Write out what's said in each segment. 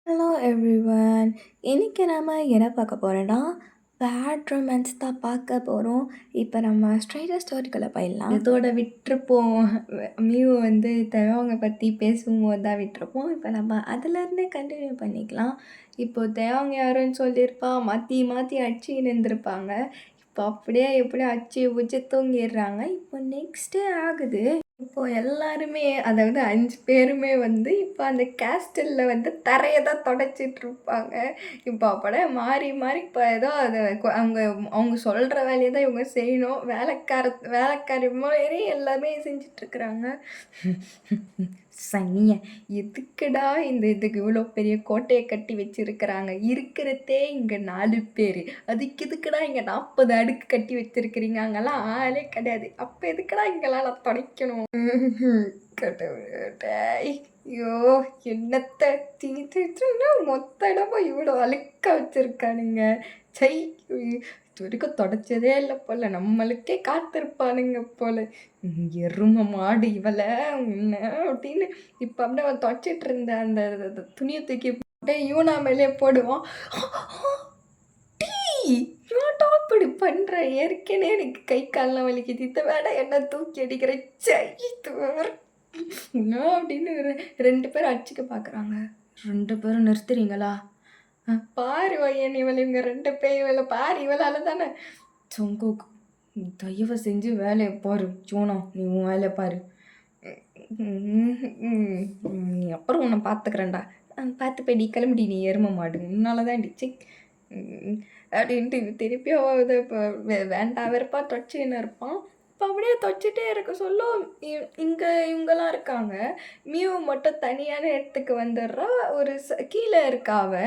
Hello everyone. இன்னைக்கு நாம என்ன பார்க்க போறோம்னா, பேட் ரொமான்ஸ் தான் பார்க்க போறோம். இப்போ நம்ம ஸ்ட்ரெய்ட்டா ஸ்டோரிக்குள்ள போயிடலாம். இதோட விட்டுருப்போம். மியூ வந்து தெய்வங்க பற்றி பேசும்போது தான் விட்டுருப்போம். இப்போ நம்ம அதுலேருந்தே கண்டினியூ பண்ணிக்கலாம். இப்போ தெய்வங்க யாருன்னு சொல்லியிருப்பா, மாற்றி மாற்றி அடிச்சுக்கின்னு இருந்திருப்பாங்க. இப்போ அப்படியே எப்படியோ அடிச்சு பிடிச்சி தூங்கிடுறாங்க. இப்போ நெக்ஸ்ட் டே ஆகுது. இப்போ எல்லாருமே அதாவது 5 பேருமே வந்து இப்போ அந்த கேஸ்டல்ல வந்து தரைய தான் தொடச்சிட்டு இருப்பாங்க. இப்போ அப்போலாம் மாறி மாறி இப்போ ஏதோ அது அவங்க அவங்க சொல்ற வேலைய தான் இவங்க செய்யணும். வேலைக்காரி மாரி எல்லாமே செஞ்சுட்ருக்குறாங்க. சனிய எதுக்குடா இதுக்கு இவ்வளோ பெரிய கோட்டைய கட்டி வச்சிருக்கிறாங்க? இருக்கிறதே இங்க 4 பேரு. அதுக்கு எதுக்குடா இங்க 40 அடுக்கு கட்டி வச்சிருக்கிறீங்க? அங்கலாம் ஆளே கிடையாது. அப்ப எதுக்குடா இங்கலாம் நான் தொடைக்கணும்? கடவுளே! டேய்! ஐயோ! என்னத்த தீட்டுன்னா மொத்த இடமும் இவ்வளோ அழுக்கா வச்சிருக்கானுங்க. ச்சை! இதுவரைக்கும் தொடச்சதே இல்ல போல. நம்மளுக்கே காத்திருப்பானுங்க போல. எரும மாடு இவள உன்ன அப்படின்னு இப்ப அப்படியே அவன் தொடைச்சிட்டு இருந்த அந்த துணிய தூக்கி அப்படியே யூனா மேலயே போடுவான். டேய்! ஏன்டா இப்படி பண்ற? ஏற்கனவே எனக்கு கை கால்லாம் வலிக்குது. இத வேற என்ன தூக்கி அடிக்கிற? ச்சை! இது வேற என்ன அப்படின்னு 2 பேரும் அடிச்சுக்க பார்க்குறாங்க. 2 பேரும் நிறுத்துறீங்களா? பாரு பையன் இவள இவங்க 2 பேர் இவள பாரு இவளால தானே ஜங்குக் தயவு செஞ்சு வேலையை பாரு. ஜோனா நீ உன் வேலையை பாரு. நீ அப்புறம் உன்னை பார்த்துக்கிறேன்டா. பார்த்துப்படி கிளம்பிடி நீ எரும மாடு உன்னால தான் டிச்சு அப்படின்ட்டு திருப்பியும் இது இப்போ வேண்டா வெறுப்பா தொச்சின்னு இருப்பான். இப்போ அப்படியே தொச்சிட்டே இருக்க சொல்ல இங்கே இவங்கெல்லாம் இருக்காங்க. மியூ மட்டும் தனியான இடத்துக்கு வந்துடுறா. ஒரு கீழே இருக்கா அவ.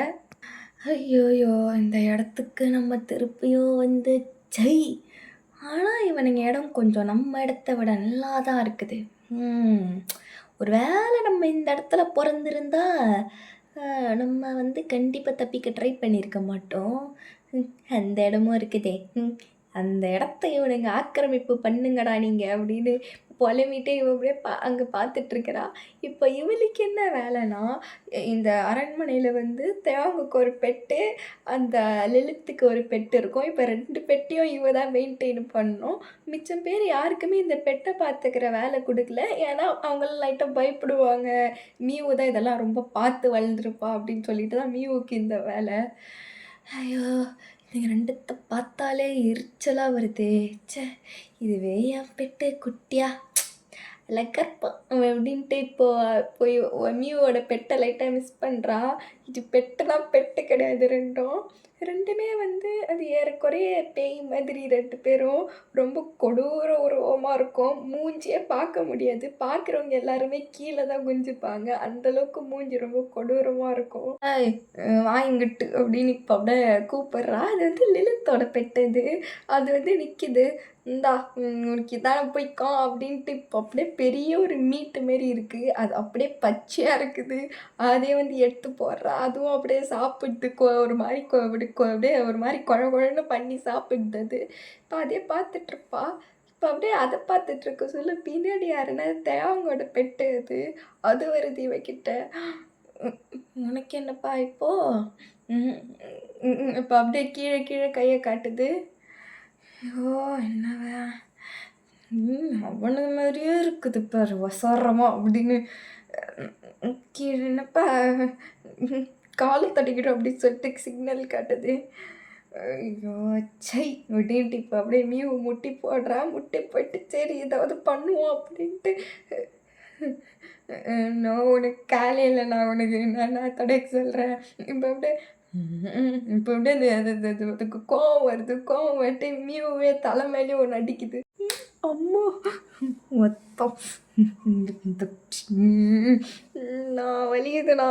ஐயோயோ இந்த இடத்துக்கு நம்ம திருப்பியும் வந்து ஜெய். ஆனால் இவனுங்க இடம் கொஞ்சம் நம்ம இடத்த விட நல்லா தான் இருக்குது. ஒரு வேளை நம்ம இந்த இடத்துல பிறந்திருந்தா நம்ம வந்து கண்டிப்பாக தப்பிக்க ட்ரை பண்ணியிருக்க மாட்டோம். அந்த இடமும் இருக்குதே. அந்த இடத்த இவனுங்க ஆக்கிரமிப்பு பண்ணுங்கடா நீங்கள் அப்படின்னு புலம்பிட்டே இவ அப்படியே அங்கே பார்த்துட்ருக்கிறா. இப்போ இவளுக்கு என்ன வேலைன்னா, இந்த அரண்மனையில் வந்து தேவங்குக்கு ஒரு பெட்டு, அந்த லலித்துக்கு ஒரு பெட்டு இருக்கும். இப்போ 2 பெட்டையும் இவ தான் மெயின்டைன் பண்ணணும். மிச்சம் பேர் யாருக்குமே இந்த பெட்டை பார்த்துக்கிற வேலை கொடுக்கல. ஏன்னா அவங்களாம் லைட்டாக பயப்படுவாங்க. மியூ தான் இதெல்லாம் ரொம்ப பார்த்து வளர்ந்துருப்பா அப்படின்னு சொல்லிட்டு தான் மியூவுக்கு இந்த வேலை. ஐயோ! இதுங்க 2த்த பார்த்தாலே எரிச்சலாக வருதே. ச்சே! இதுவே என் பெட்டு குட்டியா லக்கற்பா அப்படின்ட்டு போய் மியூவோட பெட்டை லைட்டாக மிஸ் பண்ணுறா. இது பெட்டுனா பெட்டு கிடையாது. ரெண்டுமே வந்து அது ஏறக்குறைய பேய் மாதிரி 2 பேரும் ரொம்ப கொடூர உருவமாக இருக்கும். மூஞ்சியே பார்க்க முடியாது. பார்க்குறவங்க எல்லாருமே கீழே தான் குஞ்சிப்பாங்க. அந்தளவுக்கு மூஞ்சி ரொம்ப கொடூரமாக இருக்கும். வாங்கிட்டு அப்படின்னு இப்போ அப்படியே கூப்பிட்றா. அது வந்து லிலித்தோட பெட்டு அது வந்து நிற்கிது. இந்தா உனக்கு இதான் பிடிக்கும் அப்படின்ட்டு இப்போ அப்படியே பெரிய ஒரு மீட்டு மாரி இருக்குது. அது அப்படியே பச்சையாக இருக்குது. அதே வந்து எடுத்து போடுறா. அதுவும் அப்படியே சாப்பிட்டு ஒரு மாதிரி அப்படியே ஒரு மாதிரி குழன்னு பண்ணி சாப்பிடுது. இப்போ அதே பார்த்துட்ருப்பா. இப்போ அப்படியே அதை பார்த்துட்ருக்க சொல்ல பின்னாடி யாருன்னா தேவங்களோட பெட்டு அது வருது இவகிட்ட. உனக்கு என்னப்பா இப்போ? இப்போ அப்படியே கீழே கீழே கையை காட்டுது. ஐயோ என்னவ அவனுக்கு மாதிரியே இருக்குது பாரு வசாரமா அப்படின்னு கீழே என்னப்பா காலை தட்டிக்கிட்டோம் அப்படின்னு சொல்லிட்டு சிக்னல் காட்டுது. ஐயோ சை அப்படின்ட்டு இப்போ அப்படியே மியூ முட்டி போடுறா. முட்டி போயிட்டு சரி ஏதாவது பண்ணுவோம் அப்படின்ட்டு நான் உனக்கு காலையில் நான் உனக்கு நான் தடைக்க சொல்கிறேன். இப்போ அப்படியே இப்போ அப்படியே அதுக்கு கோவம் வருது. கோவம் வந்துட்டு மியூவே தலை மேலேயும் ஒன்று அடிக்குது. அம்மா மொத்தம் நான் வலியுதுண்ணா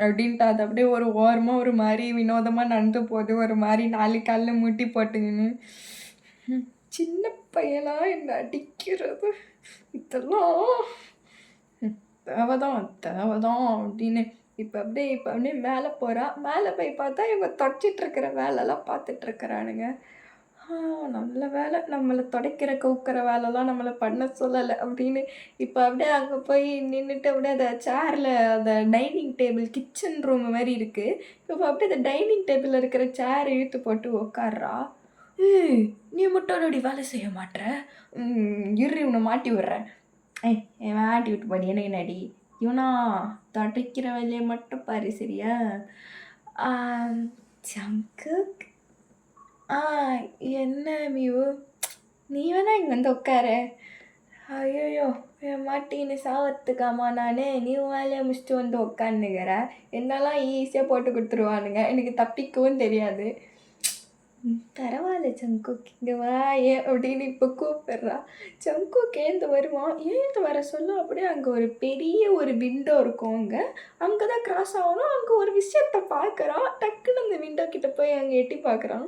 அப்படின்ட்டு அது அப்படியே ஒரு ஓரமாக ஒரு மாதிரி வினோதமாக நடந்து போகுது. ஒரு மாதிரி 4 காலில் முட்டி போட்டுங்கன்னு சின்ன பையனா என்ன அடிக்கிறது. இதெல்லாம் தேவைதான் அப்படின்னு இப்போ அப்படியே மேலே போகிறா. மேலே போய் பார்த்தா இவங்க தொடைச்சிட்டு இருக்கிற வேலைலாம் பார்த்துட்ருக்குறானுங்க. ஆ நல்ல வேளை நம்மள துடைக்கிற, கவுக்கிற வேலைலாம் நம்மள பண்ண சொல்லல அப்படின்னு, இப்ப அப்படியே அங்க போய் நின்னுட்டு அப்படியே அந்த சேர்ல அந்த டைனிங் டேபிள் கிச்சன் ரூம் மாரி இருக்கு. இப்ப அப்படியே அந்த டைனிங் டேபிள்ல இருக்கிற சேர் இழுத்து போட்டு உட்கார்றா. "ஏய்! நீ மட்டும் என்னடி வேலை செய்ய மாட்ற? இர்ரி உன்ன மாட்டி விடுறேன்." ஏய்! மாட்டி விட்டு போடி எனக்கு என்னடி? இவனா துடைக்கிற வேலைய மட்டும் பாரு சரியா? ஆ ஜங்குக். ஆ என்ன மியூ? நீ வேணா இங்க வந்து உட்காரு. ஐயய்யோ! மாட்டிக்கின்னு சாவறதுக்காம்மா நானு? நீ உன் வேலைய முடிச்சுட்டு வந்து உட்காந்துக்கிற. என்னலாம் ஈஸியா போட்டு குடுத்துருவானுங்க. எனக்கு தப்பிக்கவும் தெரியாது. பரவால்ல ஜங்குக் இங்க வாயேன் அப்படின்னு இப்ப கூப்பிடுறா. ஜங்குக் எழுந்து வருவான். எழுந்து வர சொல்ல அப்படியே அங்க ஒரு பெரிய ஒரு விண்டோ இருக்கும் அங்க. அங்க தான் கிராஸ் ஆகணும். அங்க ஒரு விஷயத்த பார்க்குறான். டக்குனு அந்த விண்டோ கிட்ட போய் அங்க எட்டி பார்க்குறான்.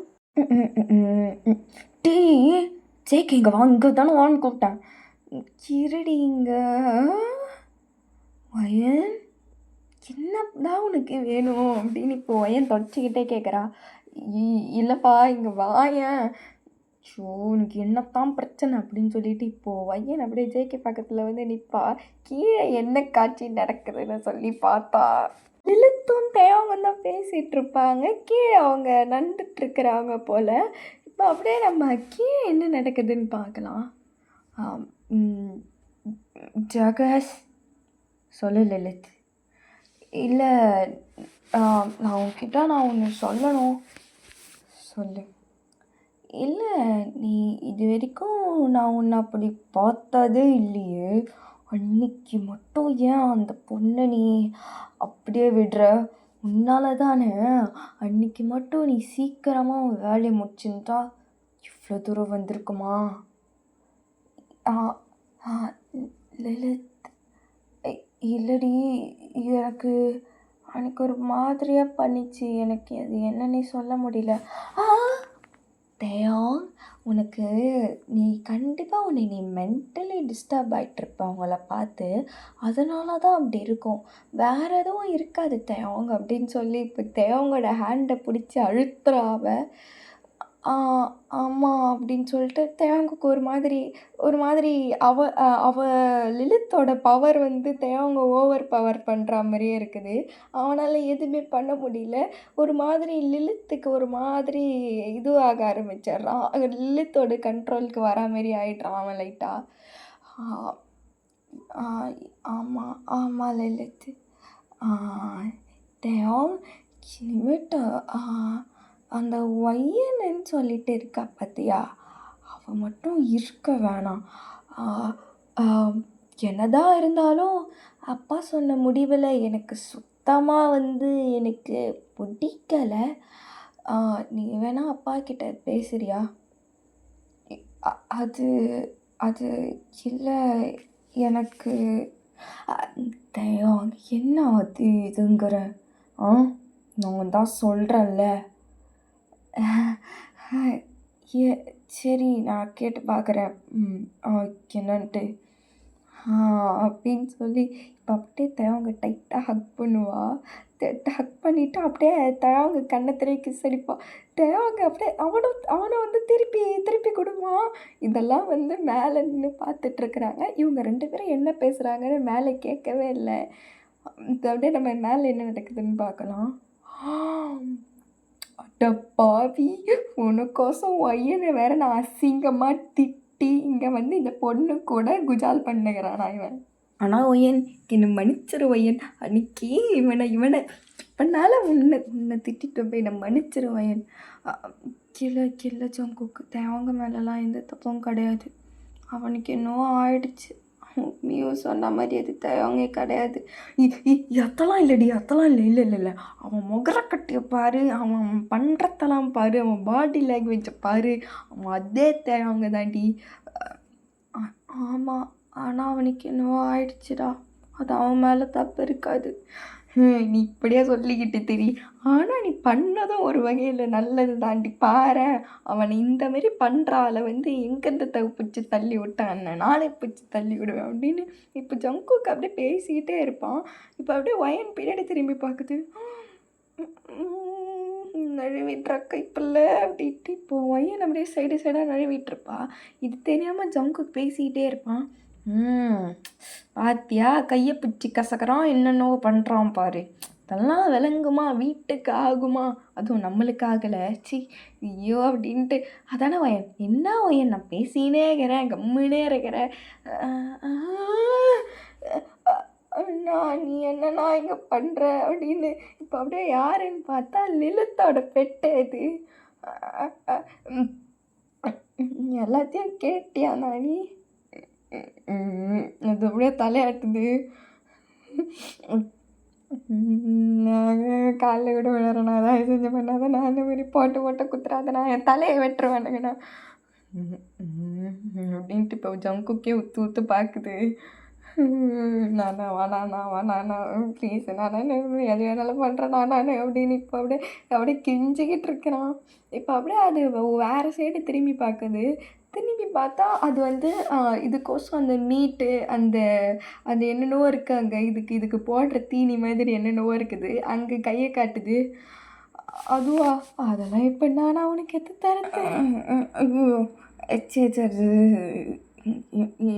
டேய் ஜேக்கு இங்க வா, இங்க தானே வான்னு கூப்பிட்டேன். இருடி இங்க. வயன் என்னதான் உனக்கு வேணும் அப்படின்னு இப்போ வயன் தொடச்சிக்கிட்டே கேட்குறா. இல்லைப்பா இங்கே வாயேன். ஷோ உனக்கு என்னத்தான் பிரச்சனை அப்படின்னு சொல்லிட்டு இப்போ வயன் அப்படியே ஜேகே பக்கத்தில் வந்து நிற்பா. கீழே என்ன காட்சி நடக்குதுன்னு சொல்லி பார்த்தா லிலித்தும் தேவங்க தான் பேசிகிட்டு இருப்பாங்க. கீழே அவங்க நண்டுட்டுருக்குறாங்க போல். இப்போ அப்படியே நம்ம கீழே என்ன நடக்குதுன்னு பார்க்கலாம். ஜகஸ் சொல்லு லலித். இல்லை நான் உன்கிட்ட ஒன்று சொல்லணும். சொல்லு. இல்லை நீ இது வரைக்கும் நான் உன்னை அப்படி பார்த்ததே இல்லையே. அன்னைக்கு மட்டும் ஏன் அந்த பொண்ணை நீ அப்படியே விடுற? உன்னால தானே அன்னைக்கு மட்டும் நீ சீக்கிரமாக உன் வேலையை முடிச்சுட்டா இவ்வளோ தூரம் வந்திருக்குமா? லலித் இல்லடி, எனக்கு அன்னைக்கு ஒரு மாதிரியாக பண்ணிச்சு. எனக்கு அது என்னன்னே சொல்ல முடியல. தேயாங் உனக்கு நீ கண்டிப்பாக நீ மென்டலி டிஸ்டர்ப் ஆகிட்ருப்ப அவங்கள பார்த்து. அதனால தான் அப்படி இருக்கும். வேறு எதுவும் இருக்காது தேயாங் அப்படின்னு சொல்லி இப்போ தேயாங்கோட ஹேண்டை பிடிச்சி அழுத்துறா அவ. ஆமாம் அப்படின்னு சொல்லிட்டு தேயாங்குக்கு ஒரு மாதிரி அவ லிலித்தோட பவர் வந்து தேயாங்க ஓவர் பவர் பண்ணுற மாதிரியே இருக்குது. அவனால் எதுவுமே பண்ண முடியல. ஒரு மாதிரி லிலித்துக்கு ஒரு மாதிரி இதுவாக ஆரம்பிச்சிடுறான். லிலித்தோட கண்ட்ரோலுக்கு வரா மாரி ஆயிடுறான் அவன் லைட்டாக. ஆமாம் ஆமாம் லலித். தேயாங் இனிமேட்டு அந்த ஒய்யன்னு சொல்லிட்டு இருக்கா பார்த்தியா, அவள் மட்டும் இருக்க வேணாம். என்னதான் இருந்தாலும் அப்பா சொன்ன முடிவில் எனக்கு சுத்தமாக வந்து எனக்கு பிடிக்கலை. நீ வேணால் அப்பா கிட்ட பேசுறியா? அது அது இல்லை எனக்கு தயம் என்ன அது இதுங்கிற. நான் தான் சொல்கிறேன்ல. சரி நான் கேட்டு பார்க்குறேன் என்னன்ட்டு அப்படின்னு சொல்லி இப்போ அப்படியே தயவங்க டைட்டாக ஹக் பண்ணுவா. ஹக் பண்ணிவிட்டு அப்படியே தயவங்க கண்ணத்திலே கிஸ் அடிப்பாள். தயவங்க அப்படியே அவனை வந்து திருப்பி கொடுப்பான். இதெல்லாம் வந்து மேலே நின்று பார்த்துட்ருக்குறாங்க. இவங்க 2 பேரும் என்ன பேசுகிறாங்கன்னு மேலே கேட்கவே இல்லை. அப்படியே நம்ம மேலே என்ன நடக்குதுன்னு பார்க்கலாம். அட பாவி, உனக்கோசம் ஒய்யனை வேற நான் அசிங்கமாக திட்டி இங்கே வந்து இந்த பொண்ணு கூட குஜால் பண்ணுகிறானா இவன். ஆனால் ஒய்யன் என்னை மன்னிச்சிரு ஒய்யன். அன்னைக்கு இவனை இப்போனால உன்னை திட்டிட்டு போய் நான் மன்னிச்சிரு ஒய்யன். கில்ல ஜங்குக்கு தேவங்க மேலெலாம் எந்த தப்பும் கிடையாது. அவனுக்கு என்னவோ ஆயிடுச்சு. மியூ சொன்ன மாதிரி அது தேவங்க கிடையாது. அதெல்லாம் இல்லைடி, அதெல்லாம் இல்லை. அவன் முகர கட்டிய பாரு, அவன் பண்ணுறதெல்லாம் பாரு, அவன் பாடி லாங்குவேஜை பாரு, அவன் அதே தேவங்க தாண்டி. ஆமாம், ஆனால் அவனுக்கு என்னவோ ஆயிடுச்சுடா. அது அவன் மேலே தப்பு இருக்காது. நீ இப்படியே சொல்லிக்கிட்டு தெரி. ஆனால் நீ பண்ணதும் ஒரு வகையில் நல்லது தாண்டி. பாரேன், அவனை இந்த மாரி பண்ணுறால வந்து எங்கேருந்து பிடிச்சி தள்ளி விட்டான், நானே பிடிச்சி தள்ளி விடுவேன் அப்படின்னு இப்போ ஜங்குக்கு அப்படியே பேசிக்கிட்டே இருப்பான். இப்போ அப்படியே ஒயன் பின்னாடி திரும்பி பார்க்குது. நழுவிட்றா கைப்புள்ள அப்படின்ட்டு இப்போ ஒய்யன் அப்படியே சைடு சைடாக நழுவிட்டுருப்பா. இது தெரியாமல் ஜங்குக் பேசிக்கிட்டே இருப்பான். பாத்தியா கையை பிடிச்சி கசக்கிறான், என்னென்னவோ பண்ணுறான் பாரு, இதெல்லாம் விளங்குமா, வீட்டுக்கு ஆகுமா, அதுவும் நம்மளுக்கு ஆகலை, சி ஐயோ அப்படின்ட்டு. அதானே ஒயன், என்ன ஒயன் நான் பேசினே இருக்கிறேன், கம்முனே இருக்கிறேன், அண்ணா நீ என்னண்ணா இங்கே பண்ணுற அப்படின்னு. இப்போ அப்படியே யாருன்னு பார்த்தா லிலித்தோட பெட்டு அது. எல்லாத்தையும் கேட்டியாண்ணா நீ? அது அப்படியே தலையாட்டுது. நான் காலைல கூட விழுறேண்ணா, தயவு செஞ்சு பண்ணாத, நான் அந்த மாதிரி போட்டு போட்டு குத்துறாதண்ணா, என் தலையை வெட்டுருவானுங்கண்ணா அப்படின்ட்டு இப்போ ஜங்குக்கே உத்து உத்து பார்க்குது. நானா வேணாண்ணா வேணாண்ணா ப்ளீஸ் நானே எது வேணாலும் பண்ணுறேண்ணா நான் அப்படின்னு இப்போ அப்படியே கிஞ்சிக்கிட்டு இருக்கிறான். இப்போ அப்படியே அது வேறு சைடு திரும்பி பார்க்குது. திரும்பி பார்த்தா அது வந்து இதுக்கோசம் அந்த மீட்டு அந்த அந்த என்னென்னவோ இருக்குது அங்கே, இதுக்கு போடுற தீனி மாதிரி என்னென்னவோ இருக்குது, அங்கே கையை காட்டுது. அதுவா? அதெல்லாம் இப்போ நான் அவனுக்கு எது தரது? ஐயோ சரி சரி,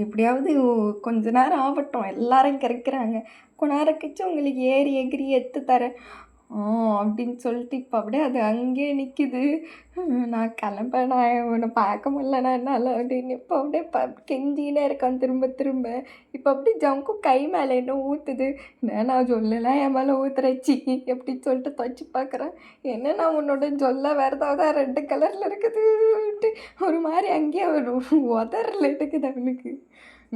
எப்படியாவது கொஞ்ச நேரம் ஆகட்டும், எல்லாரும் கிடைக்கிறாங்க, கொஞ்ச நேரம் கழிச்சு உங்களுக்கு ஏறி எகிரி எத்து தரேன் அப்படின்னு சொல்லிட்டு இப்போ அப்படியே அது அங்கேயே நிற்கிது. நான் கிளம்பேன், நான் உன்னை பார்க்க முடியலண்ணா என்னால் அப்படின்னு இப்போ அப்படியே கெஞ்சினே இருக்கான் திரும்ப திரும்ப. இப்போ அப்படி ஜங்கு கை மேலே என்ன ஊற்றுது, நான் சொல்லலாம் என் மேலே ஊற்றுறச்சி எப்படின்னு சொல்லிட்டு துவச்சி பார்க்குறேன். என்னன்னா உன்னோட சொல்ல வேறு ஏதாவது ரெட் கலரில் இருக்குது, ஒரு மாதிரி அங்கேயே ஒரு உதறல இருக்குது அவனுக்கு.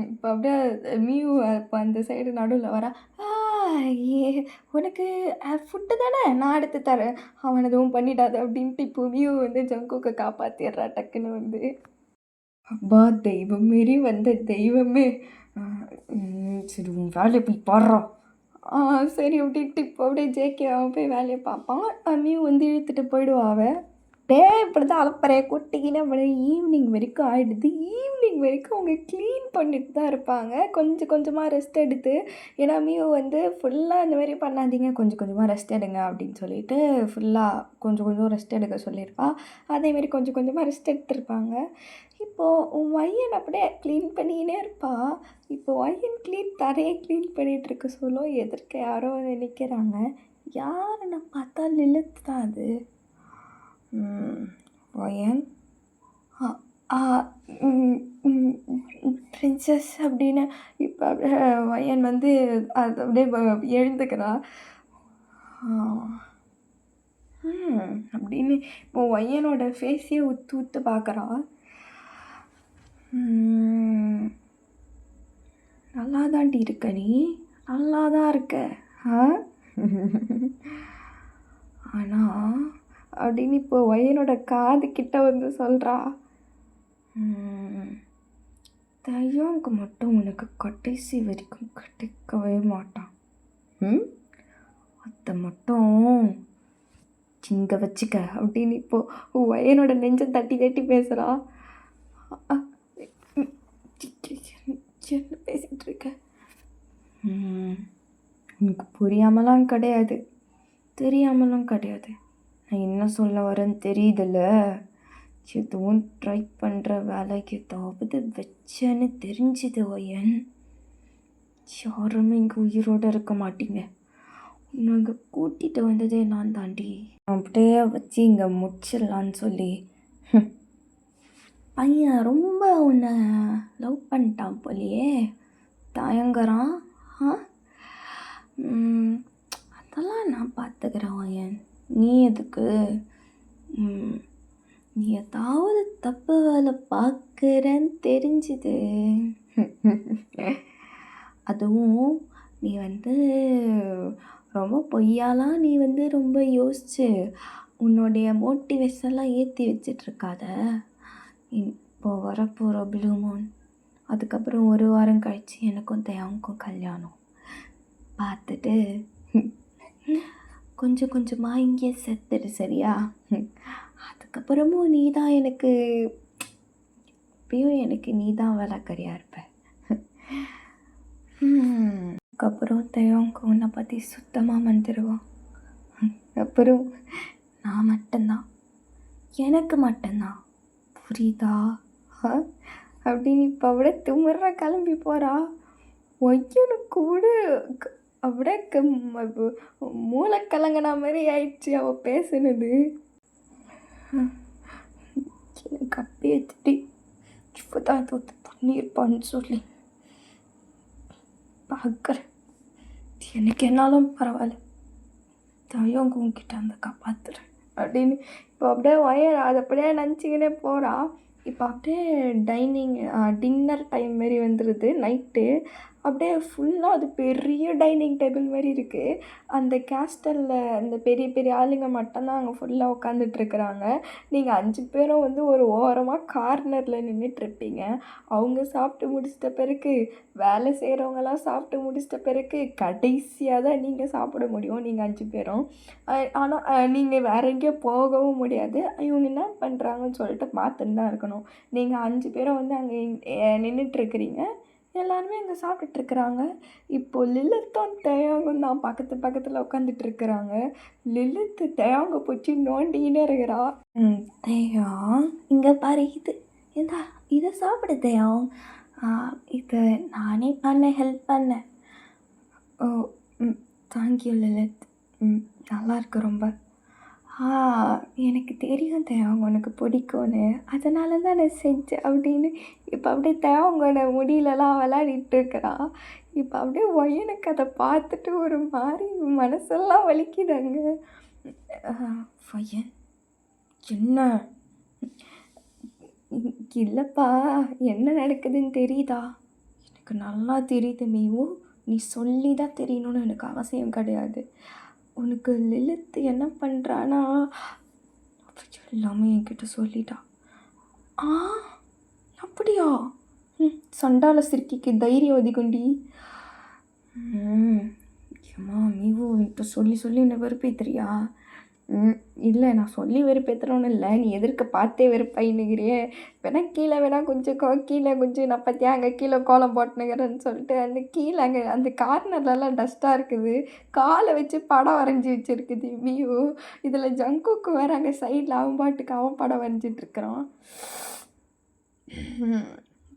இப்போ அப்படியே மியூ இப்போ அந்த சைடு நடுவில் வரா. ஏ உனக்கு ஃபுட்டு தானே, நான் எடுத்து தரேன், அவன் எதுவும் பண்ணிடாது அப்படின்ட்டு இப்போ மியூ வந்து ஜங்குக்கை காப்பாற்றிடுறா டக்குன்னு வந்து. அப்பா தெய்வம் மாரி வந்த தெய்வமே, சரி உன் வேலையை போய் பாடுறான். சரி அப்படின்ட்டு இப்போ அப்படியே ஜேகே அவன் போய் வேலையை பார்ப்பான். மியூ வந்து இழுத்துட்டு போயிடுவா அவன். இப்படி தான் அலப்பறையை கொட்டிக்கின்னு அப்படியே ஈவினிங் வரைக்கும் ஆகிடுது. ஈவினிங் வரைக்கும் அவங்க க்ளீன் பண்ணிட்டு தான் இருப்பாங்க, கொஞ்சம் கொஞ்சமாக ரெஸ்ட் எடுத்து. ஏன்னா மியூ வந்து ஃபுல்லாக இந்த மாதிரி பண்ணாதீங்க, கொஞ்சம் கொஞ்சமாக ரெஸ்ட் எடுங்க அப்படின்னு சொல்லிட்டு ஃபுல்லாக கொஞ்சம் கொஞ்சம் ரெஸ்ட் எடுக்க சொல்லியிருப்பா. அதேமாரி கொஞ்சம் கொஞ்சமாக ரெஸ்ட் எடுத்துருப்பாங்க. இப்போது ஒய்யன் அப்படியே க்ளீன் பண்ணிக்கினே இருப்பா. இப்போ ஒய்யன் தரையை க்ளீன் பண்ணிகிட்ருக்க சொல்ல எதிர்க்க யாரோ வந்து நிற்கிறாங்க. யாருன்னு பார்த்தா லிலித் தான் அது. ஒயன் பிரின்சஸ் அப்படின்னு இப்போ ஒயன் வந்து அது அப்படியே எழுந்துக்கிறா. அப்படின்னு இப்போ ஒயனோட ஃபேஸையே உத்து உத்து பார்க்குறா. நல்லா தாண்டி இருக்க, நீ நல்லா தான் இருக்க, ஆனால் அப்படின்னு இப்போ ஒயனோட காது கிட்ட வந்து சொல்கிறா. தையாங்க மட்டும் உனக்கு கடைசி வரைக்கும் கிடைக்கவே மாட்டான், அதை மட்டும் சிங்க வச்சுக்க அப்படின்னு இப்போ ஒயனோட நெஞ்சை தட்டி தட்டி பேசுகிறா. என்ன பேசிகிட்டு இருக்க, உனக்கு புரியாமலாம் கிடையாது, தெரியாமலும் கிடையாது, நான் என்ன சொல்ல வரேன்னு தெரியுதில்ல, எதுவும் ட்ரை பண்ணுற வேலைக்கு ஏதாவது வச்சேன்னு தெரிஞ்சுது ஒயன், யாருமே இங்கே உயிரோடு இருக்க மாட்டீங்க, இன்னும் இங்கே கூட்டிகிட்டு வந்ததே நான் தாண்டி, அப்படியே வச்சு இங்கே முடிச்சிடலான்னு சொல்லி பையன் ரொம்ப உன்னை லவ் பண்ணிட்டான் போலியே, தயங்குறான். அதெல்லாம் நான் பார்த்துக்கிறேன் ஒயன், நீ எதுக்கு, நீ ஏதாவது தப்பு வேலை பார்க்குறேன்னு தெரிஞ்சுது, அதுவும் நீ வந்து ரொம்ப பொய்யாலாம் நீ வந்து ரொம்ப யோசிச்சு உன்னுடைய மோட்டிவேஷன்லாம் ஏற்றி வச்சிட்ருக்காத. இப்போது வரப்போகிற ப்ளூ மூன், அதுக்கப்புறம் ஒரு வாரம் கழித்து எனக்கும் தயாவுக்கும் கல்யாணம் பார்த்துட்டு கொஞ்சம் கொஞ்சமாக இங்கே செத்துடு சரியா, அதுக்கப்புறமும் நீ தான் எனக்கு, இப்பயும் எனக்கு நீ தான் வேலைக்காரியாக இருப்ப, அதுக்கப்புறம் தயாவுக்கு உன்னை பற்றி சுத்தமாக வந்துடுவான், அப்புறம் நான் மட்டும்தான், எனக்கு மட்டும்தான், புரியுதா? ஆ அப்படின்னு இப்போ அப்படியே திமிர்ற கிளம்பி போகிறா. ஒய்யனுக்கு கூட அப்படியே மூளை கலங்கின மாதிரி ஆயிடுச்சு அவள் பேசுனது. எனக்கு அப்படியே திட்டி இப்போ தான் தோற்று பண்ணியிருப்பான்னு சொல்லி பார்க்குறேன். எனக்கு என்னாலும் பரவாயில்ல, தயங்க உங்ககிட்ட அந்த காப்பாற்றுறேன் அப்படின்னு இப்போ அப்படியே அதை அப்படியே நினச்சிக்கினே போகிறா. இப்போ அப்படியே டின்னர் டைம் மாரி வந்துடுது நைட்டு. அப்படியே ஃபுல்லாக அது பெரிய டைனிங் டேபிள் மாதிரி இருக்குது. அந்த கேஸ்டலில் அந்த பெரிய பெரிய ஆளுங்க மட்டும்தான் அங்கே ஃபுல்லாக உட்காந்துட்ருக்குறாங்க. நீங்கள் 5 பேரும் வந்து ஒரு ஓரமாக கார்னரில் நின்றுட்டுருப்பீங்க. அவங்க சாப்பிட்டு முடிச்சிட்ட பிறகு, வேலை செய்கிறவங்கலாம் சாப்பிட்டு முடிச்சிட்ட பிறகு கடைசியாக தான் நீங்கள் சாப்பிட முடியும், நீங்கள் 5 பேரும். ஆனால் நீங்கள் வேற எங்கேயோ போகவும் முடியாது. இவங்க என்ன பண்ணுறாங்கன்னு சொல்லிட்டு பார்த்துன்னு தான் இருக்கணும். நீங்கள் 5 பேரும் வந்து அங்கே நின்றுட்டுருக்கிறீங்க. எல்லாருமே அங்கே சாப்பிட்டுட்ருக்குறாங்க. இப்போது லிலித்தும் தேயாங்கும் தான் பக்கத்தில் உட்காந்துட்ருக்குறாங்க. லிலித்து தேயாங்க போச்சு நோண்டிக்கினே இருக்கிறா. தேயாங் இங்கே பாரு, இதை சாப்பிடு தேயாங். இதை நானே ஹெல்ப் பண்ணேன். ஓ தேங்க்யூ லிலித். நல்லா இருக்கு ரொம்ப. எனக்கு தெரியும் தேவாங்க உனக்கு பிடிக்கும்னு, அதனால தான் நான் செஞ்சேன் அப்படின்னு இப்போ அப்படியே தேவாங்கோட முடியலலாம் விளையாடிட்டுருக்கிறா. இப்போ அப்படியே எனக்கு அதை பார்த்துட்டு ஒரு மாதிரி மனசெல்லாம் வலிக்குதாங்க. வயன் என்ன? இல்லைப்பா, என்ன நடக்குதுன்னு தெரியுதா? எனக்கு நல்லா தெரியுது மீவு. நீ சொல்லி தான் தெரியணும்னு எனக்கு அவசியம் கிடையாது. உனக்கு லிலித் என்ன பண்ணுறான்னா எல்லாமே என்கிட்ட சொல்லிட்டா. அப்படியா? சண்டால சிரிக்கிக்கு தைரியம் அதிகண்டி. ஏம்மா மீவு, இப்போ சொல்லி என்ன வெறுப்பேத்துறியா? இல்லை, நான் சொல்லி வெறுப்பேற்றுறோன்னு இல்லை, நீ எதிர்க்க பார்த்தே வெறுப்பாயின்னுக்கிறியே. வேணா கீழே கொஞ்சம் நான் பார்த்தியா அங்கே கீழே கோலம் போட்டுனுக்கிறேன்னு சொல்லிட்டு அந்த கீழே அங்கே அந்த கார்னர்லலாம் டஸ்ட்டாக இருக்குது. காலை வச்சு படம் வரைஞ்சி வச்சுருக்குது வியூ. இதில் ஜங்குக்கு வேறு அங்கே சைடில் அவன் பாட்டுக்கு அவன் படம் வரைஞ்சிட்ருக்குறான்.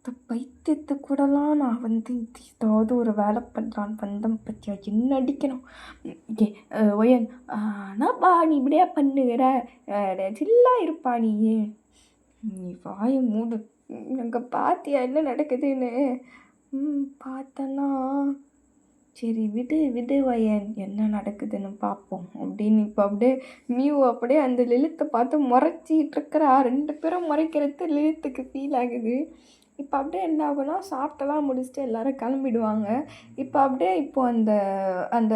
இந்த பைத்தியத்தை கூடலாம் நான் வந்து ஏதாவது ஒரு வேலை பண்ணுறான்னு வந்தேன் பற்றியா, என்ன அடிக்கணும். ஒயன் ஆனாப்பா நீ இப்படியா பண்ணுகிற, சில்லா இருப்பா நீ வாயை மூடு. அங்கே பார்த்தியா என்ன நடக்குதுன்னு? பார்த்தேன்னா சரி விடு வயன், என்ன நடக்குதுன்னு பார்ப்போம் அப்படின்னு இப்போ அப்படியே மியூ அப்படியே அந்த லிலித்தை பார்த்து முறைச்சிட்டு இருக்கிறா. 2 பேரும் முறைக்கிறது லிலித்துக்கு ஃபீல் ஆகுது. இப்போ அப்படியே என்ன ஆகுனா, சாப்பிட்டெல்லாம் முடிச்சுட்டு எல்லோரும் கிளம்பிடுவாங்க. இப்போ அப்படியே அந்த அந்த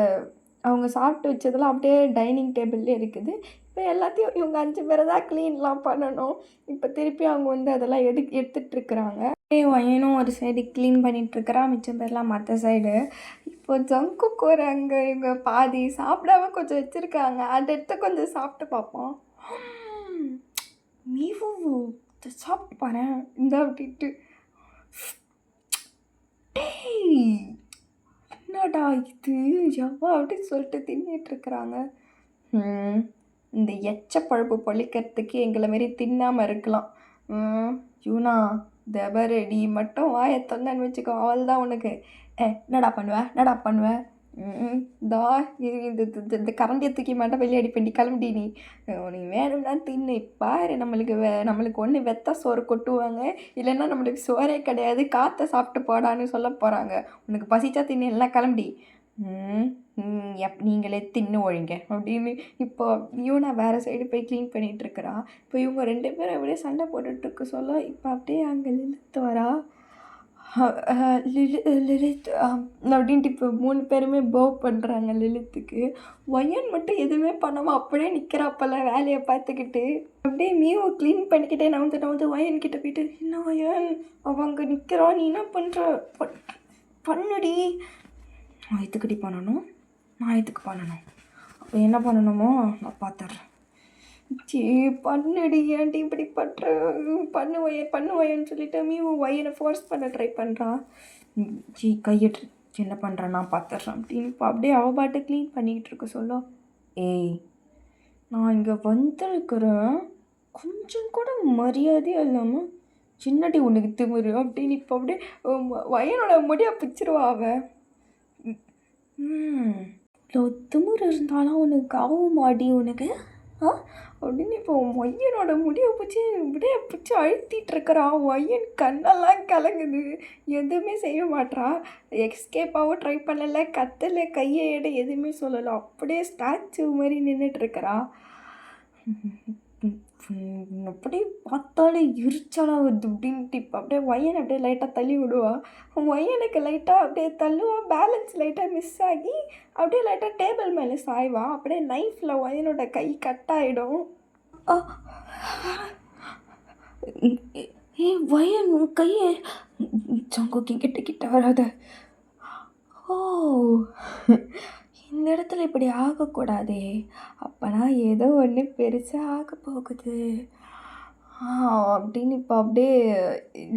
அவங்க சாப்பிட்டு வச்சதெல்லாம் அப்படியே டைனிங் டேபிள்லேயே இருக்குது. இப்போ எல்லாத்தையும் இவங்க 5 பேரை தான் க்ளீன்லாம் பண்ணணும். இப்போ திருப்பி அவங்க வந்து அதெல்லாம் எடுத்துகிட்ருக்குறாங்க. வயனும் ஒரு சைடு க்ளீன் பண்ணிகிட்ருக்கிறா, மிச்சம் பேர்லாம் மற்ற சைடு. இப்போ ஜங்குக்கு ஒரு அங்கே இவங்க பாதி சாப்பிடாம கொஞ்சம் வச்சுருக்காங்க. அதை எடுத்து கொஞ்சம் சாப்பிட்டு பார்ப்போம். மீவு சாப்பிட்டு பாரு இந்த அப்படின்ட்டு. என்னடா இது எவ்வளோ அப்படின்னு சொல்லிட்டு தின்னுட்டுருக்குறாங்க. இந்த எச்ச பழப்பு பொழிக்கிறதுக்கு எங்களை மாரி தின்னாமல் இருக்கலாம். யூனா தபரடி மட்டும் வாயை தொந்தன்னு வச்சுக்கோ, அவள் தான் உனக்கு. என்னடா பண்ணுவேன் தா இந்த கரண்டியை தூக்கி மட்டும் வெளியாடி பண்ணி கிளம்பி நீ வேணும்னா தின்னு. பாரு, நம்மளுக்கு ஒன்று வெத்த சோறு கொட்டுவாங்க, இல்லைன்னா நம்மளுக்கு சோறே கிடையாது, காற்றை சாப்பிட்டு போடான்னு சொல்ல போகிறாங்க. உனக்கு பசிச்சா தின்னு, எல்லாம் கிளம்பி நீங்களே தின்னு ஒழிங்க அப்படின்னு. இப்போ யூனா வேறு சைடு போய் க்ளீன் பண்ணிகிட்ருக்குறா. இப்போ இவங்க 2 பேரும் அப்படியே சண்டை போட்டுட்ருக்கு சொல்ல. இப்போ அப்படியே அங்கே லிலித் வரா. லிலித் அப்படின்ட்டு இப்போ 3 பேருமே பவ் பண்ணுறாங்க லிலித்துக்கு. ஒயன் மட்டும் எதுவுமே பண்ணாமல் அப்படியே நிற்கிறாப்பல வேலையை பார்த்துக்கிட்டு. அப்படியே மீவை க்ளீன் பண்ணிக்கிட்டே நவுந்து ஒயன் கிட்டே போயிட்டு, என்ன ஒயன் அவள் அங்கே நிற்கிறா, நீ என்ன பண்ணுற, பண்ணுடி. நான் எதுக்குடி பண்ணணும்? அப்போ என்ன பண்ணணுமோ நான் பார்த்துட்றேன். பண்ணுடி, ஏன்டி இப்படி பண்ணுவையன்னு சொல்லிட்டு மீவு ஒயனை ஃபோர்ஸ் பண்ண ட்ரை பண்ணுறான். கையிட்டு என்ன பண்ணுறேன் நான் பார்த்துட்றேன் அப்படின்னு இப்போ அப்படியே அவள் பாட்டு க்ளீன் பண்ணிக்கிட்டு இருக்க சொல்ல. ஏய் நான் இங்கே வந்திருக்கிறேன், கொஞ்சம் கூட மரியாதையே இல்லாமல் சின்னடி உனக்கு திமிரு அப்படின்னு இப்போ அப்படியே வயனோட முடியை பிச்சிருவா அவ. இவ்வளோ திமிரு இருந்தாலும் உனக்கு ஆகுமாடி உனக்கு அப்படின்னு இப்போ ஒய்யனோட முடியை பிடிச்சி இப்படியே பிடிச்சி அழுத்திட்டு இருக்கிறான். ஒய்யன் கண்ணெல்லாம் கலங்குது, எதுவுமே செய்ய மாட்றான். எஸ்கேப்பாகவும் ட்ரை பண்ணலை, கத்தலை, கையை எடை எதுவுமே சொல்லலை, அப்படியே ஸ்டாச்சு மாதிரி நின்றுட்டுருக்கிறா. அப்படியே பார்த்தாலே எரிச்சலாக வருது அப்படின்ட்டு இப்போ அப்படியே ஒய்யனை அப்படியே லைட்டாக தள்ளி விடுவா. ஒய்யனுக்கு லைட்டாக அப்படியே தள்ளுவான், பேலன்ஸ் லைட்டாக மிஸ் ஆகி அப்படியே லைட்டாக டேபிள் மேலே சாய்வான். அப்படியே நைஃப்பில் ஒய்யனோட கை கட் ஆகிடும். ஒய்யன் உன் கையை சங்கோக்கி கிட்ட வராத. ஓ, இந்த இடத்துல இப்படி ஆகக்கூடாதே, அப்போனா ஏதோ ஒன்று பெருசாக ஆக போகுது அப்படின்னு இப்போ அப்படியே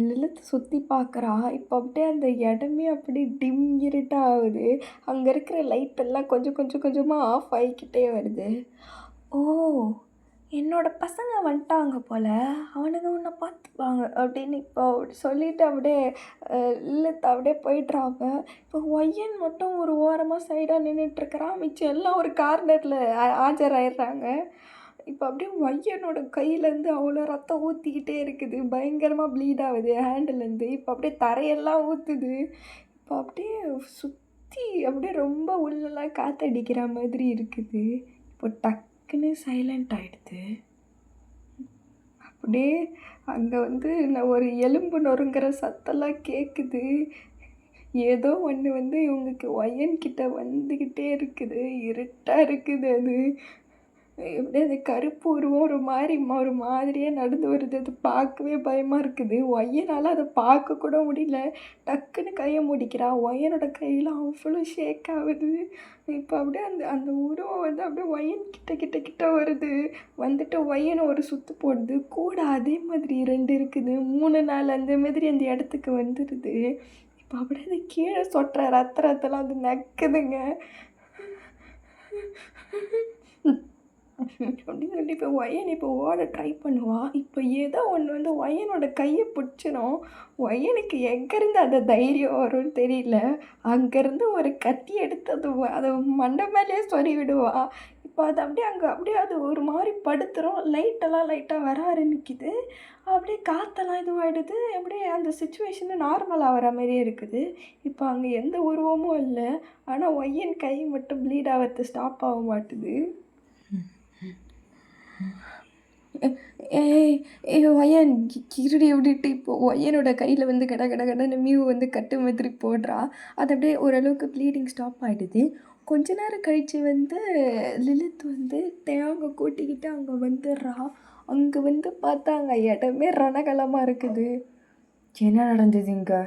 நிலத்தை சுற்றி பார்க்குறா. இப்போ அப்படியே அந்த இடமே அப்படி டிம் இருட்டாக ஆகுது. அங்கே இருக்கிற லைட்டெல்லாம் கொஞ்சம் கொஞ்சம் கொஞ்சமாக ஆஃப் ஆகிக்கிட்டே வருது. ஓ, என்னோடய பசங்க வந்துட்டாங்க போல், அவனுங்க உன்னை பார்த்துப்பாங்க அப்படின்னு இப்போ சொல்லிவிட்டு அப்படியே இல்லத்தை அப்படியே போய்ட்றாங்க. இப்போ ஒய்யன் மட்டும் ஒரு ஓரமாக சைடாக நின்றுட்டுருக்கிறான், மிச்சம் எல்லாம் ஒரு கார்னரில் ஆஜராயிடுறாங்க. இப்போ அப்படியே ஒய்யனோட கையிலேருந்து அவ்வளோ ரத்தம் ஊற்றிக்கிட்டே இருக்குது, பயங்கரமாக ப்ளீட் ஆகுது ஹேண்டுலேருந்து. இப்போ அப்படியே தரையெல்லாம் ஊற்றுது. இப்போ அப்படியே சுற்றி அப்படியே ரொம்ப உள்ளெல்லாம் காற்றடிக்கிற மாதிரி இருக்குது. இப்போ டக்குன்னு சைலண்ட் ஆகிடுது. அப்படியே அங்கே நான் ஒரு எலும்பு நொறுங்குற சத்தெல்லாம் கேட்குது. ஏதோ ஒன்று இவங்களுக்கு ஒய்யன்கிட்ட வந்துக்கிட்டே இருக்குது, இருட்டாக இருக்குது. அது எப்படியே அந்த கருப்பு உருவம் ஒரு மாதிரியே நடந்து வருது. அது பார்க்கவே பயமாக இருக்குது. ஒய்யனால் அதை பார்க்கக்கூட முடியல. டக்குன்னு கையை மூடிக்கிறா. ஒய்யனோட கையில் அவ்வளோ ஷேக் ஆகுது. இப்போ அப்படியே அந்த அந்த உருவம் அப்படியே ஒய்யன் கிட்ட வருது. வந்துட்டு ஒய்யனை ஒரு சுற்று போடுது. கூட அதே மாதிரி 2 இருக்குது, 3 4 அந்த மாதிரி அந்த இடத்துக்கு வந்துடுது. இப்போ அப்படியே அது கீழே சொட்டுற ரத்தெல்லாம் நக்குதுங்க. அப்படின்னு சொல்லி இப்போ ஒய்யன் இப்போ ஓட ட்ரை பண்ணுவான். இப்போ ஏதோ ஒன்று ஒய்யனோட கையை பிடிச்சிடும். ஒய்யனுக்கு எங்கேருந்து அந்த தைரியம் வரும்னு தெரியல. அங்கேருந்து ஒரு கத்தி எடுத்து அதை மண்டை மேலேயே சொறி விடுவான். இப்போ அது அப்படியே அது ஒரு மாதிரி படுத்துரும். லைட்டெல்லாம் லைட்டாக வர ஆரம்பிக்குது. அப்படியே காற்றெல்லாம் இதுவாகிடுது. அப்படியே அந்த சுச்சுவேஷனு நார்மலாக வர மாதிரியே இருக்குது. இப்போ அங்கே எந்த உருவமும் இல்லை. ஆனால் ஒய்யன் கை மட்டும் ப்ளீட் ஆகிறது ஸ்டாப் ஆக மாட்டுது. ஒய்யன் கிருடி விட்டுட்டு இப்போ ஒய்யனோட கையில் கட கட கடன்னு மியூ கட்டு மாதிரி போடுறா. அது அப்படியே ஓரளவுக்கு ப்ளீடிங் ஸ்டாப் ஆகிடுது. கொஞ்ச நேரம் கழித்து லிலித் தேங்க கூட்டிக்கிட்டு அங்கே வந்துடுறா. அங்கே பார்த்தா அங்கே இடமே ரணகலமாக இருக்குது. என்ன நடந்தது இங்கே?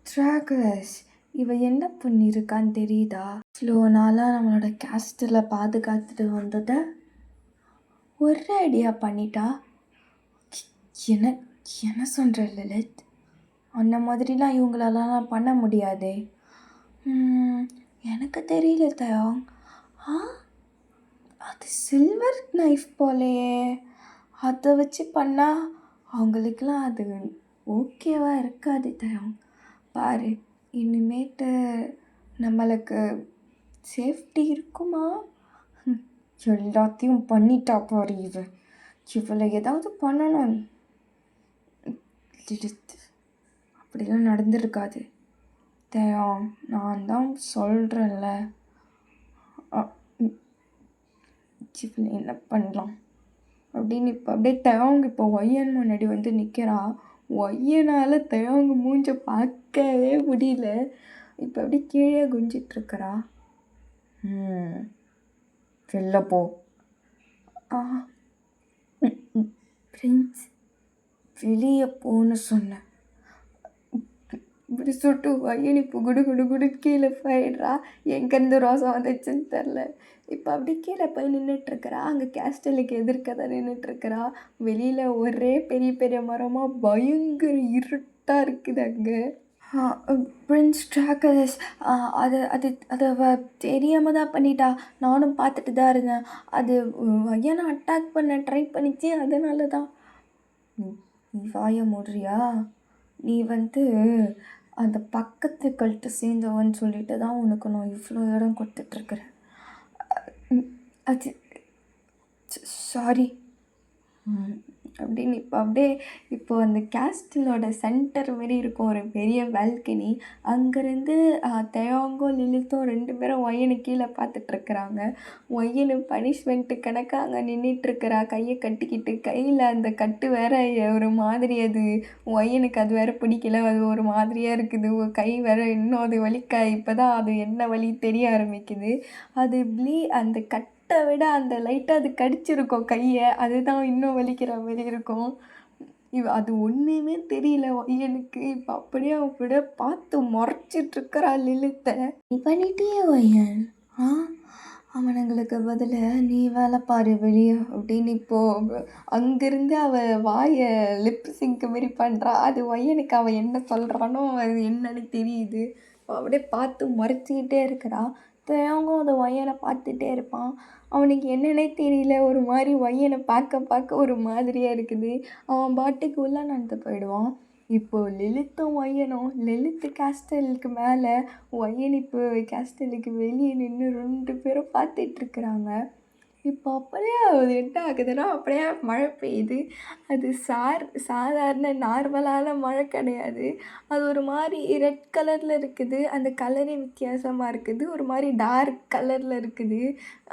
ட்ராகஸ் இவ என்ன பண்ணியிருக்கான்னு தெரியுதா? இவ்வளோ நாளாக நம்மளோட கேஸ்டில் பாதுகாத்துட்டு வந்ததை ஒரு ஐடியா பண்ணிட்டா. என்ன என்ன சொல்கிற லலித்? அந்த மாதிரிலாம் இவங்களெல்லாம் நான் பண்ண முடியாதே. எனக்கு தெரியல தயாங். அது சில்வர் நைஃப் போலையே, அதை வச்சு பண்ணால் அவங்களுக்கெல்லாம் அது ஓகேவாக இருக்காது தயாங். பாரு, இனிமேட்டு நம்மளுக்கு சேஃப்டி இருக்குமா? எல்லாத்தையும் பண்ணிட்டா பாரு இவளை ஏதாவது பண்ணணும். அப்படிலாம் நடந்திருக்காது தயாங், நான் தான் சொல்கிறேன்ல. இவளை என்ன பண்ணலாம் அப்படின்னு இப்போ அப்படியே தயாங் இப்போ ஒய்யன் முன்னாடி நிற்கிறான். ஒய்யனால் தயாங்க மூஞ்ச பார்க்கவே முடியல. இப்போ அப்படியே கீழே குஞ்சிட்ருக்கிறா. வெளில போ. பிரின்ஸ், வெளியே போன்னு சொன்னேன். இப்படி சுட்டு ஒய்யன் இப்போ குடு கீழே போயிடுறா. எங்கேருந்து ரோசம் வந்துச்சுன்னு தெரில. இப்போ அப்படி கீழே போய் நின்றுட்டுருக்கிறா. அங்கே கேஸ்டலுக்கு எதிர்க்க தான் நின்றுட்டுருக்கிறா. வெளியில் ஒரே பெரிய பெரிய மரமாக பயங்கர இருட்டாக இருக்குது அங்கே. பிரின்ஸ் ட்ராக்கர்ஸ் அது அது அது அவள் தெரியாமல் தான் பண்ணிட்டா. நானும் பார்த்துட்டு தான் இருந்தேன். அது பையனை அட்டாக் பண்ண ட்ரை பண்ணிச்சு. அதனால தான். நீ நீ வாய மூடுறியா? நீ வந்து அந்த பக்கத்து கல்ட்டு சேர்ந்தவன்னு சொல்லிட்டு தான் உனக்கு நான் இவ்வளோ இடம் கொடுத்துட்ருக்குறேன். அது சாரி. அப்படின்னு இப்போ அந்த கேஸ்டிலோட சென்டர் மாரி இருக்கும் ஒரு பெரிய பால்கனி. அங்கேருந்து தயாங்கும் லிலித்தும் 2 பேரும் ஒயனு கீழே பார்த்துட்ருக்குறாங்க. ஒயனு பனிஷ்மெண்ட்டு கணக்காக அங்கே நின்றுட்டுருக்கிறா கையை கட்டிக்கிட்டு. கையில் அந்த கட்டு வேற ஒரு மாதிரி, அது ஒயனுக்கு அது வேற பிடிக்கல. அது ஒரு மாதிரியாக இருக்குது. கை வேற இன்னும் அது வலிக்க இப்போ தான் அது என்ன வலி தெரிய ஆரம்பிக்குது. அது அந்த விட அந்த லைட்டாக அது கடிச்சிருக்கும் கையை. அதுதான் இன்னும் வலிக்கிற மாதிரி இருக்கும். அது ஒன்றுமே தெரியல ஒய்யனுக்கு. இப்போ அப்படியே அப்படியே பார்த்து முறைச்சிட்ருக்கிறா லிலித்தை. நீ பண்ணிட்டியே ஒய்யன். அவனுங்களுக்கு பதிலாக நீ வேலை பாரு வெளியே அப்படின்னு இப்போது அங்கேருந்து அவள் வாயை லிப் சிங்க் மாரி பண்ணுறா. அது ஒய்யனுக்கு அவள் என்ன சொல்கிறானோ அது என்னன்னு தெரியுது. அப்படியே பார்த்து முறைச்சிக்கிட்டே இருக்கிறா. தேவங்கும் அந்த ஒய்யனை பார்த்துட்டே இருப்பான். அவனுக்கு என்னன்னே தெரியல. ஒரு மாதிரி ஒய்யனை பார்க்க ஒரு மாதிரியாக இருக்குது. அவன் பாட்டுக்கு உள்ளே நடந்து போயிடுவான். இப்போது லிலித்தும் ஒய்யனும் லிலித்து கேஸ்டலுக்கு மேலே, ஒய்யன் இப்போ கேஸ்டலுக்கு வெளியே நின்று 2 பேரும் பார்த்துட்ருக்குறாங்க. இப்போ அப்படியே அது என்ன ஆகுதுன்னா, அப்படியே மழை பெய்யுது. அது சாதாரண நார்மலான மழை கிடையாது. அது ஒரு மாதிரி ரெட் கலரில் இருக்குது. அந்த கலரே வித்தியாசமாக இருக்குது. ஒரு மாதிரி டார்க் கலரில் இருக்குது.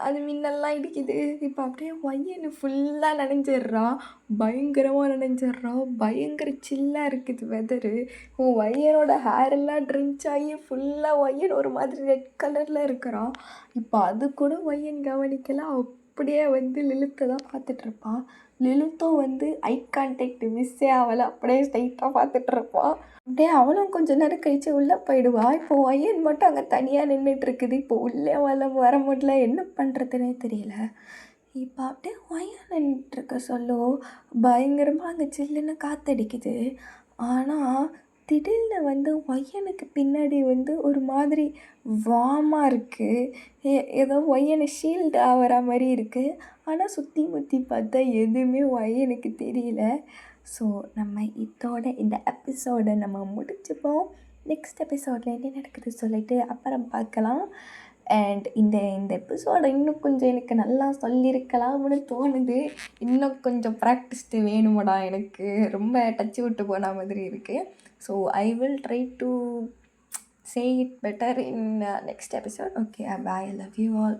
அது மின்னல்லாம் இடிக்குது. இப்போ அப்படியே ஒய்யனு ஃபுல்லாக நனைஞ்சிடுறான். பயங்கரமாக நனைஞ்சிடுறான். பயங்கர சில்லாக இருக்குது வெதரு. ஒய்யனோட ஹேரெல்லாம் ட்ரின்ச் ஆகி ஃபுல்லாக ஒய்யன் ஒரு மாதிரி ரெட் கலரில் இருக்கிறான். இப்போ அது கூட ஒய்யன் கவனிக்கலாம். அப்படியே லிலித்தை தான் பார்த்துட்ருப்பான். லிலித்தும் ஐ கான்டாக்ட் மிஸ்ஸே ஆகலை. அப்படியே ஸ்ட்ரைட்டாக பார்த்துட்ருப்பான். அப்படியே அவளும் கொஞ்சம் நேரம் கழிச்சு உள்ளே போயிடுவாள். இப்போ ஒய்யன் மட்டும் அங்கே தனியாக நின்றுட்டுருக்குது. இப்போ உள்ளே வர முடியல. என்ன பண்ணுறதுனே தெரியல. இப்போ அப்படியே ஒய்யன் நின்றுட்டுருக்க சொல்லோ பயங்கரமாக அங்கே சில்லுன்னு காற்றடிக்குது. ஆனால் திடீர்னு ஒய்யனுக்கு பின்னாடி ஒரு மாதிரி வார்மாக இருக்குது. ஏதோ ஒய்யனை ஷீல்டு ஆகிற மாதிரி இருக்குது. ஆனால் சுற்றி முற்றி பார்த்தா எதுவுமே ஒய்யனுக்கு தெரியல. ஸோ நம்ம இதோட இந்த எபிசோடை நம்ம முடிச்சுப்போம். நெக்ஸ்ட் எபிசோடில் என்ன நடக்குது சொல்லிட்டு அப்புறம் பார்க்கலாம். அண்ட் இந்த எபிசோடை இன்னும் கொஞ்சம் எனக்கு நல்லா சொல்லியிருக்கலாம்னு தோணுது. இன்னும் கொஞ்சம் ப்ராக்டிஸ்டு வேணுமடா எனக்கு. ரொம்ப டச்சு விட்டு போன மாதிரி இருக்குது. So I will try to say it better in next episode. Okay, bye. I love you all.